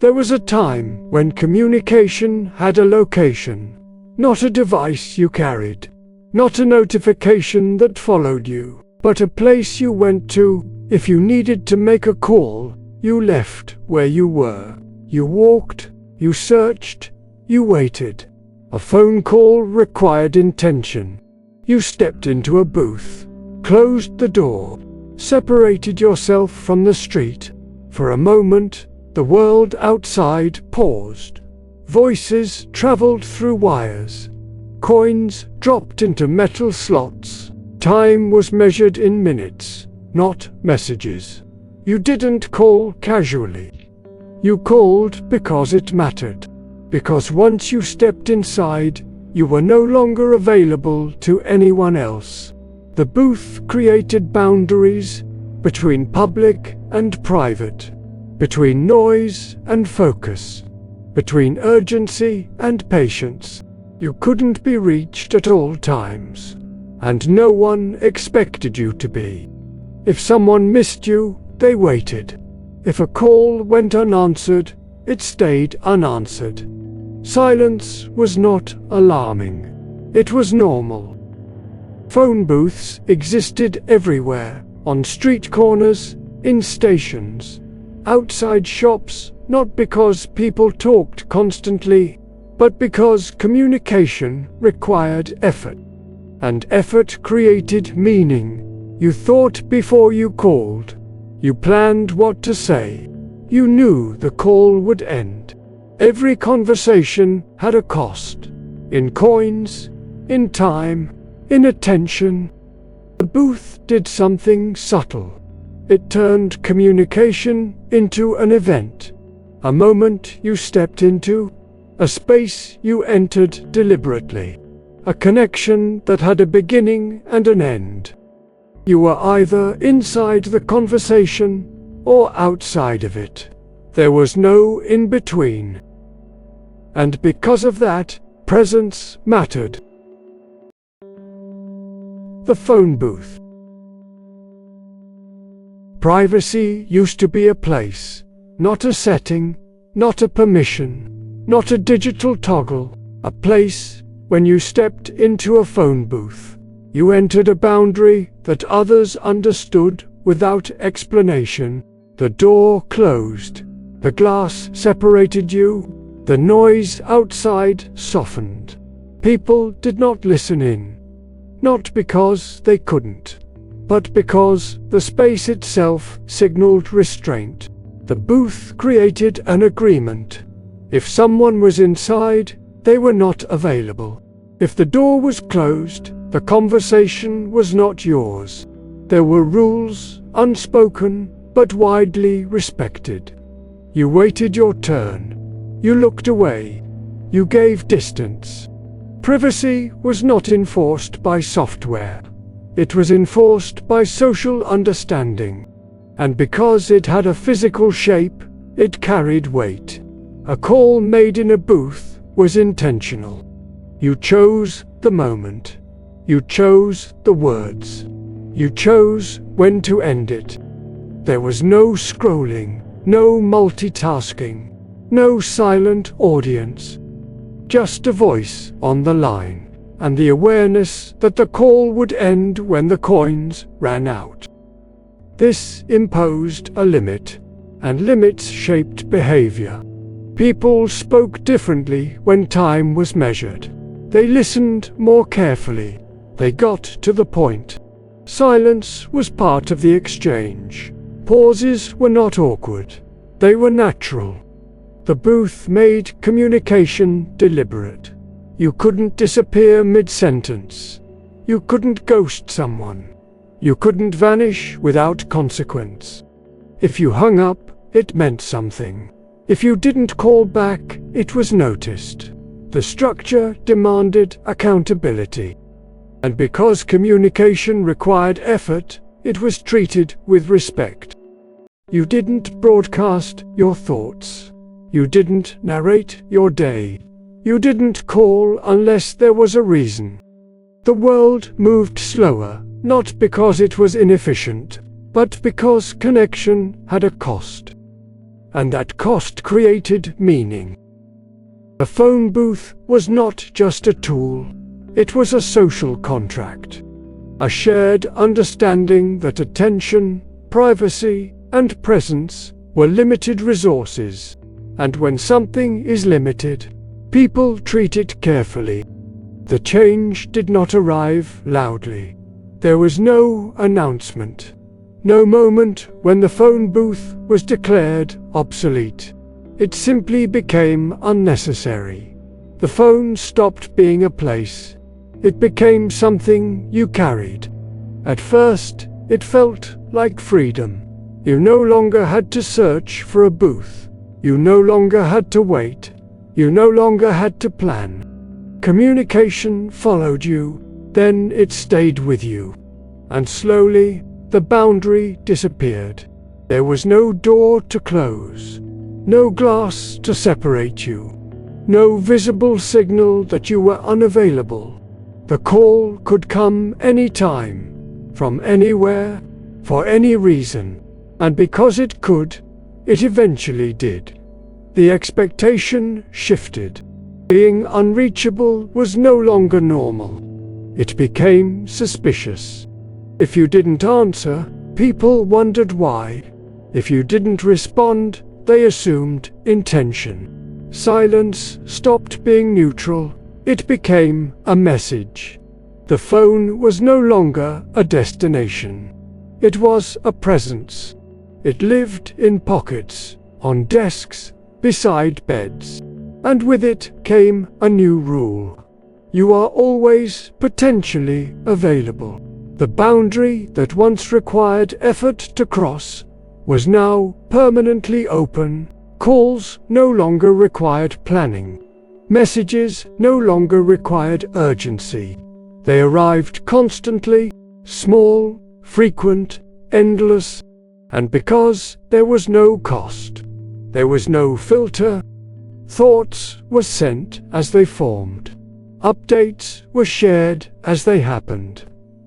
There was a time when communication had a location, not a device you carried, not a notification that followed you, but a place you went to. If you needed to make a call, you left where you were. You walked, you searched, you waited. A phone call required intention. You stepped into a booth, closed the door, separated yourself from the street. For a moment, the world outside paused. Voices traveled through wires. Coins dropped into metal slots. Time was measured in minutes, not messages. You didn't call casually. You called because it mattered. Because once you stepped inside, you were no longer available to anyone else. The booth created boundaries between public and private, between noise and focus, between urgency and patience. You couldn't be reached at all times, and no one expected you to be. If someone missed you, they waited. If a call went unanswered, it stayed unanswered. Silence was not alarming. It was normal. Phone booths existed everywhere, on street corners, in stations, outside shops, not because people talked constantly, but because communication required effort. And effort created meaning. You thought before you called. You planned what to say. You knew the call would end. Every conversation had a cost. In coins, in time, in attention. The booth did something subtle. It turned communication into an event. A moment you stepped into. A space you entered deliberately. A connection that had a beginning and an end. You were either inside the conversation or outside of it. There was no in-between. And because of that, presence mattered. The phone booth. Privacy used to be a place, not a setting, not a permission, not a digital toggle. A place. When you stepped into a phone booth, you entered a boundary that others understood without explanation. The door closed. The glass separated you. The noise outside softened. People did not listen in. Not because they couldn't, but because the space itself signaled restraint. The booth created an agreement. If someone was inside, they were not available. If the door was closed, the conversation was not yours. There were rules, unspoken, but widely respected. You waited your turn. You looked away. You gave distance. Privacy was not enforced by software. It was enforced by social understanding. And because it had a physical shape, it carried weight. A call made in a booth was intentional. You chose the moment. You chose the words. You chose when to end it. There was no scrolling, no multitasking, no silent audience. Just a voice on the line, and the awareness that the call would end when the coins ran out. This imposed a limit, and limits shaped behavior. People spoke differently when time was measured. They listened more carefully. They got to the point. Silence was part of the exchange. Pauses were not awkward. They were natural. The booth made communication deliberate. You couldn't disappear mid-sentence. You couldn't ghost someone. You couldn't vanish without consequence. If you hung up, it meant something. If you didn't call back, it was noticed. The structure demanded accountability. And because communication required effort, it was treated with respect. You didn't broadcast your thoughts. You didn't narrate your day. You didn't call unless there was a reason. The world moved slower, not because it was inefficient, but because connection had a cost. and that cost created meaning. The phone booth was not just a tool, it was a social contract. A shared understanding that attention, privacy, and presence were limited resources, and when something is limited, people treat it carefully. The change did not arrive loudly. There was no announcement, no moment when the phone booth was declared obsolete. It simply became unnecessary. The phone stopped being a place. It became something you carried. At first, it felt like freedom. You no longer had to search for a booth. You no longer had to wait. You no longer had to plan. Communication followed you, then it stayed with you. And slowly, the boundary disappeared. There was no door to close, no glass to separate you, no visible signal that you were unavailable. The call could come any time, from anywhere, for any reason, and because it could, it eventually did. The expectation shifted. Being unreachable was no longer normal. It became suspicious. If you didn't answer, people wondered why. If you didn't respond, they assumed intention. Silence stopped being neutral. It became a message. The phone was no longer a destination. It was a presence. It lived in pockets, on desks, beside beds. And with it came a new rule. You are always potentially available. The boundary that once required effort to cross was now permanently open. Calls no longer required planning. Messages no longer required urgency. They arrived constantly, small, frequent, endless, and because there was no cost, there was no filter. Thoughts were sent as they formed. Updates were shared as they happened.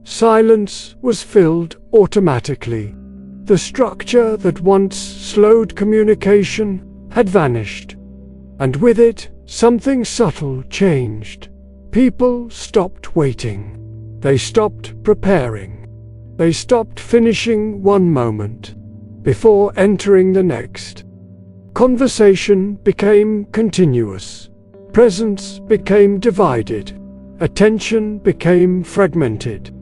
Silence was filled automatically. The structure that once slowed communication had vanished. And with it, something subtle changed. People stopped waiting. They stopped preparing. They stopped finishing one moment before entering the next. Conversation became continuous. Presence became divided. Attention became fragmented.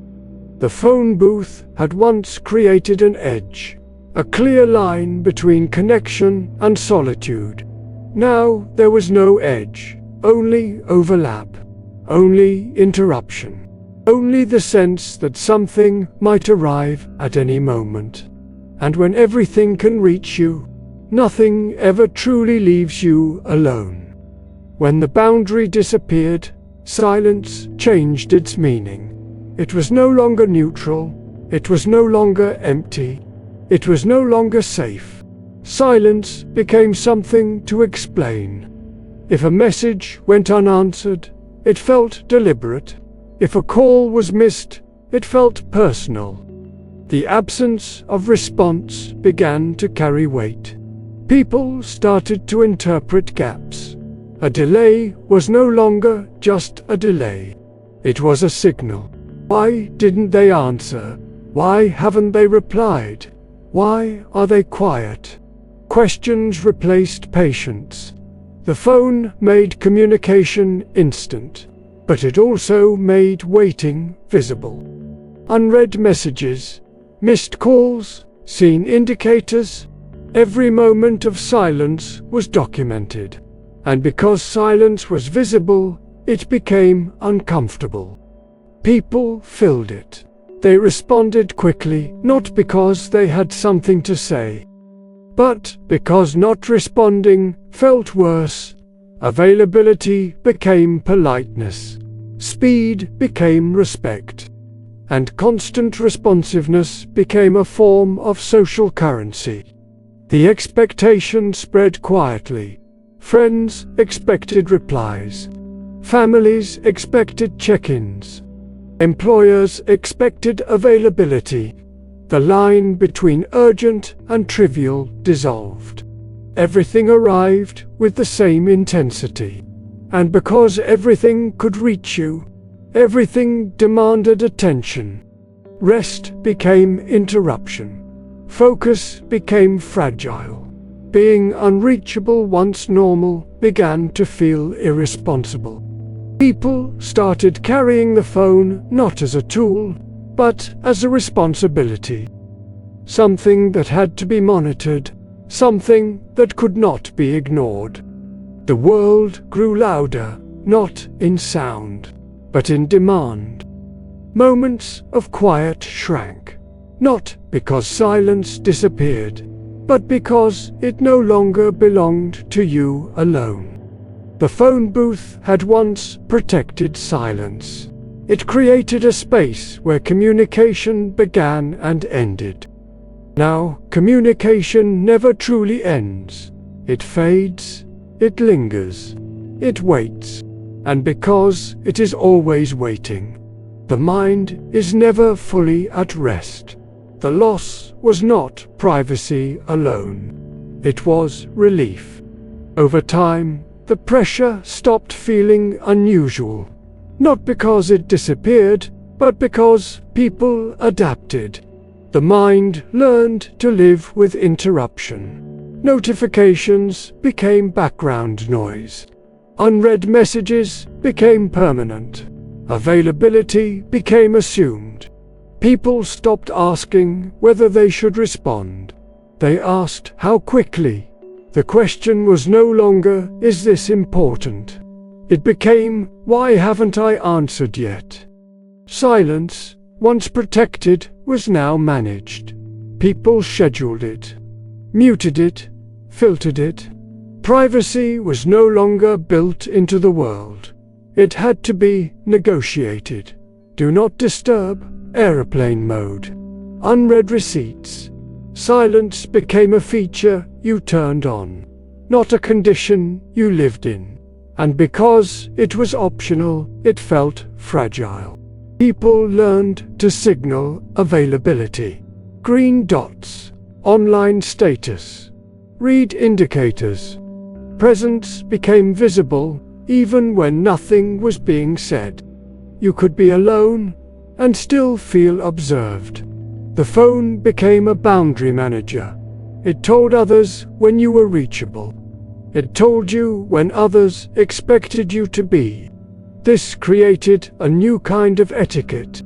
The phone booth had once created an edge, a clear line between connection and solitude. Now there was no edge, only overlap, only interruption, only the sense that something might arrive at any moment. And when everything can reach you, nothing ever truly leaves you alone. When the boundary disappeared, silence changed its meaning. It was no longer neutral. It was no longer empty. It was no longer safe. Silence became something to explain. If a message went unanswered, it felt deliberate. If a call was missed, it felt personal. The absence of response began to carry weight. People started to interpret gaps. A delay was no longer just a delay. It was a signal. Why didn't they answer? Why haven't they replied? Why are they quiet? Questions replaced patience. The phone made communication instant, but it also made waiting visible. Unread messages, missed calls, seen indicators. Every moment of silence was documented. And because silence was visible, it became uncomfortable. People filled it. They responded quickly, not because they had something to say, but because not responding felt worse. Availability became politeness. Speed became respect. And constant responsiveness became a form of social currency. The expectation spread quietly. Friends expected replies. Families expected check-ins. Employers expected availability. The line between urgent and trivial dissolved. everything arrived with the same intensity. And because everything could reach you, everything demanded attention. Rest became interruption. Focus became fragile. Being unreachable once normal began to feel irresponsible. People started carrying the phone not as a tool, but as a responsibility. Something that had to be monitored, something that could not be ignored. The world grew louder, not in sound, but in demand. Moments of quiet shrank, not because silence disappeared, but because it no longer belonged to you alone. The phone booth had once protected silence. It created a space where communication began and ended. Now, communication never truly ends. It fades, it lingers, it waits. And because it is always waiting, the mind is never fully at rest. The loss was not privacy alone. It was relief. Over time, the pressure stopped feeling unusual. Not because it disappeared, but because people adapted. The mind learned to live with interruption. Notifications became background noise. Unread messages became permanent. Availability became assumed. People stopped asking whether they should respond. They asked how quickly. The question was no longer, is this important? It became, why haven't I answered yet? Silence, once protected, was now managed. People scheduled it, muted it, filtered it. Privacy was no longer built into the world. It had to be negotiated. Do not disturb, airplane mode. Unread receipts. Silence became a feature you turned on, not a condition you lived in. And because it was optional, it felt fragile. People learned to signal availability. Green dots, online status, read indicators. Presence became visible even when nothing was being said. You could be alone and still feel observed. The phone became a boundary manager. It told others when you were reachable. It told you when others expected you to be. This created a new kind of etiquette.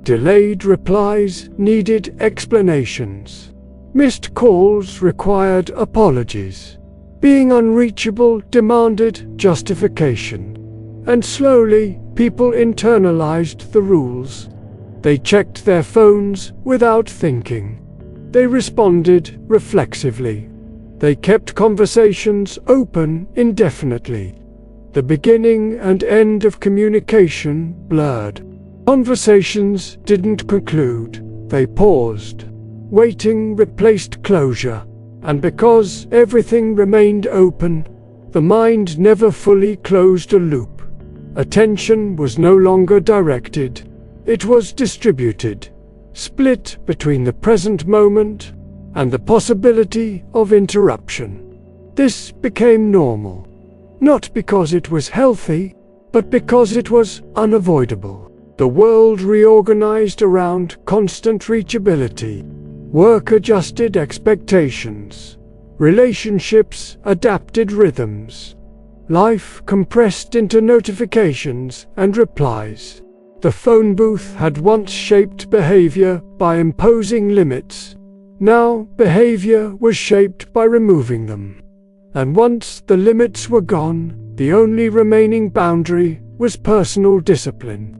Delayed replies needed explanations. Missed calls required apologies. Being unreachable demanded justification. And slowly, people internalized the rules. They checked their phones without thinking. They responded reflexively. They kept conversations open indefinitely. The beginning and end of communication blurred. Conversations didn't conclude, they paused. Waiting replaced closure, and because everything remained open, the mind never fully closed a loop. Attention was no longer directed. It was distributed, split between the present moment and the possibility of interruption. This became normal, not because it was healthy, but because it was unavoidable. The world reorganized around constant reachability. Work adjusted expectations. Relationships adapted rhythms. Life compressed into notifications and replies. The phone booth had once shaped behavior by imposing limits. Now behavior was shaped by removing them. And once the limits were gone, the only remaining boundary was personal discipline,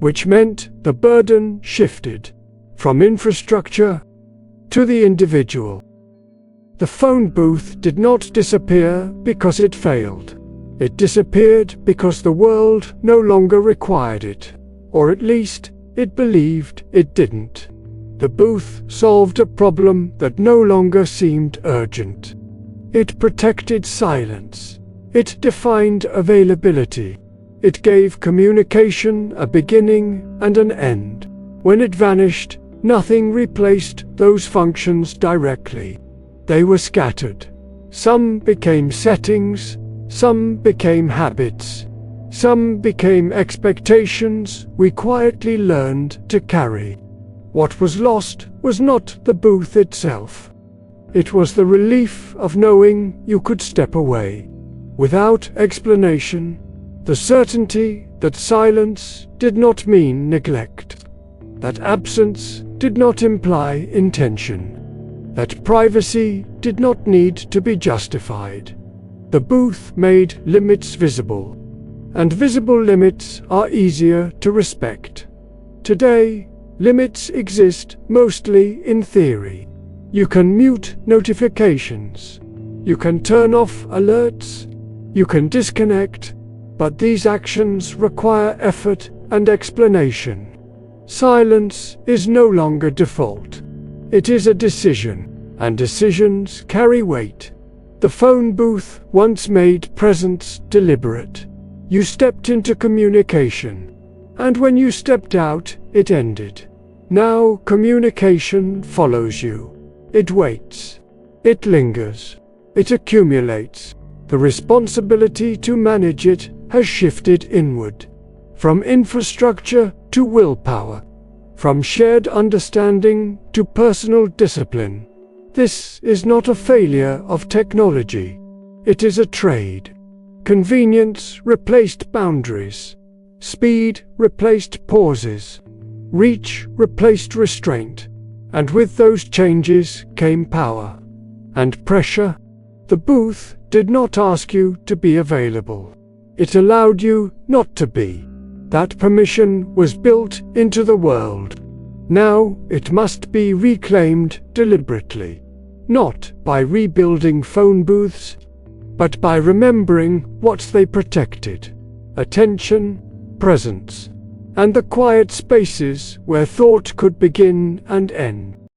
which meant the burden shifted from infrastructure to the individual. The phone booth did not disappear because it failed. It disappeared because the world no longer required it. Or at least, it believed it didn't. The booth solved a problem that no longer seemed urgent. It protected silence. It defined availability. It gave communication a beginning and an end. When it vanished, nothing replaced those functions directly. They were scattered. Some became settings, some became habits, some became expectations we quietly learned to carry. What was lost was not the booth itself. It was the relief of knowing you could step away, without explanation, the certainty that silence did not mean neglect, that absence did not imply intention, that privacy did not need to be justified. The booth made limits visible, and visible limits are easier to respect. Today, limits exist mostly in theory. You can mute notifications, you can turn off alerts, you can disconnect, but these actions require effort and explanation. Silence is no longer default. It is a decision, and decisions carry weight. The phone booth once made presence deliberate. You stepped into communication, and when you stepped out, it ended. Now communication follows you. It waits. It lingers. It accumulates. The responsibility to manage it has shifted inward, from infrastructure to willpower, from shared understanding to personal discipline. This is not a failure of technology. It is a trade. Convenience replaced boundaries. Speed replaced pauses. Reach replaced restraint. And with those changes came power and pressure. The booth did not ask you to be available. It allowed you not to be. That permission was built into the world. Now it must be reclaimed deliberately, not by rebuilding phone booths, but by remembering what they protected: attention, presence, and the quiet spaces where thought could begin and end.